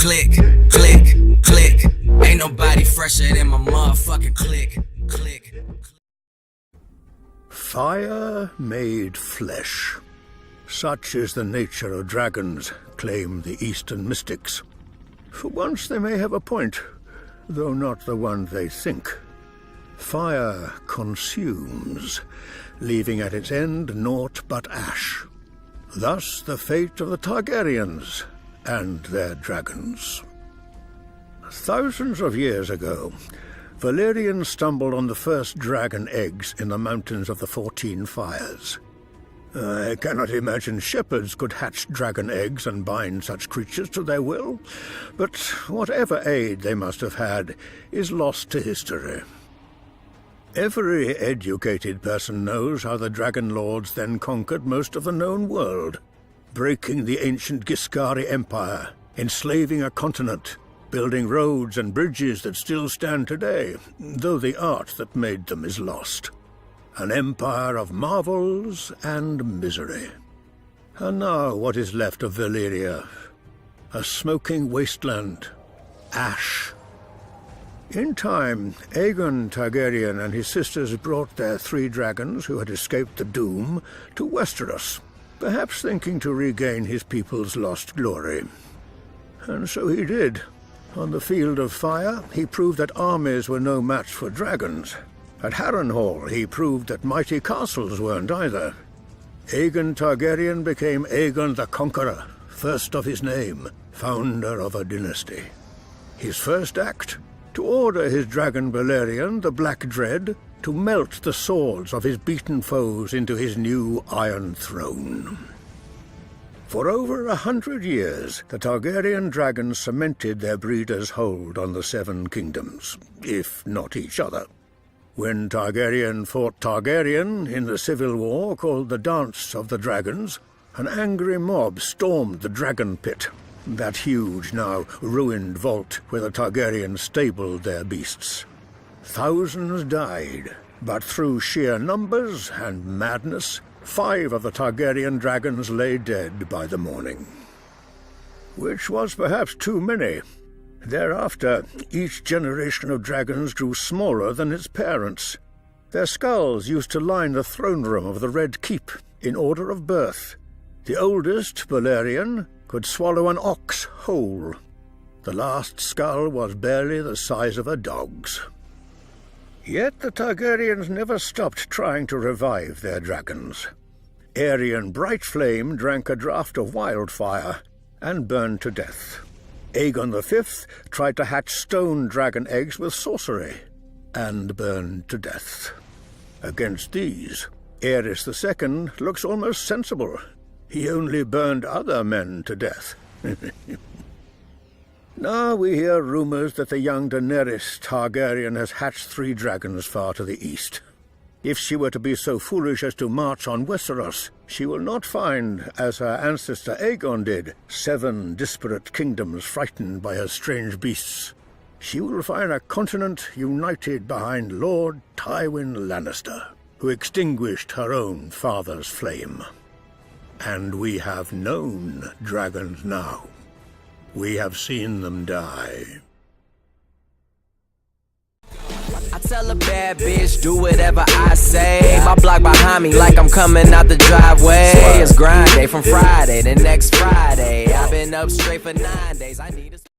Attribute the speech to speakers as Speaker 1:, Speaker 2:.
Speaker 1: click, click, click. Ain't nobody fresher than my motherfucking click, click.
Speaker 2: Fire made flesh. Such is the nature of dragons, claim the Eastern mystics. For once they may have a point, though not the one they think. Fire consumes, leaving at its end naught but ash. Thus the fate of the Targaryens and their dragons. Thousands of years ago, VaIyrians stumbled on the first dragon eggs in the mountains of the 14 Fires. I cannot imagine shepherds could hatch dragon eggs and bind such creatures to their will, but whatever aid they must have had is lost to history. Every educated person knows how the dragon lords then conquered most of the known world, breaking the ancient Ghiscari Empire, enslaving a continent, building roads and bridges that still stand today, though the art that made them is lost. An empire of marvels and misery. And now what is left of Valyria? A smoking wasteland. Ash. In time, Aegon Targaryen and his sisters brought their 3 dragons who had escaped the doom to Westeros, perhaps thinking to regain his people's lost glory. And so he did. On the field of fire, he proved that armies were no match for dragons. At Harrenhal, he proved that mighty castles weren't either. Aegon Targaryen became Aegon the Conqueror, first of his name, founder of a dynasty. His first act? To order his dragon Balerion, the Black Dread, to melt the swords of his beaten foes into his new Iron Throne. For over 100 years, the Targaryen dragons cemented their breeders' hold on the 7 kingdoms, if not each other. When Targaryen fought Targaryen in the civil war called the Dance of the Dragons, an angry mob stormed the Dragon Pit, that huge, now ruined vault where the Targaryens stabled their beasts. Thousands died, but through sheer numbers and madness, 5 of the Targaryen dragons lay dead by the morning. Which was perhaps too many. Thereafter, each generation of dragons grew smaller than its parents. Their skulls used to line the throne room of the Red Keep in order of birth. The oldest, Balerion, could swallow an ox whole. The last skull was barely the size of a dog's. Yet the Targaryens never stopped trying to revive their dragons. Aerion Brightflame drank a draught of wildfire and burned to death. Aegon V tried to hatch stone dragon eggs with sorcery and burned to death. Against these, Aerys II looks almost sensible. He only burned other men to death. Now we hear rumors that the young Daenerys Targaryen has hatched 3 dragons far to the east. If she were to be so foolish as to march on Westeros, she will not find, as her ancestor Aegon did, 7 disparate kingdoms frightened by her strange beasts. She will find a continent united behind Lord Tywin Lannister, who extinguished her own father's flame. And we have known dragons now. We have seen them die.
Speaker 1: I tell a bad bitch, do whatever I say. My block behind me like I'm coming out the driveway. It's grind day from Friday to next Friday. I've been up straight for 9 days. I need a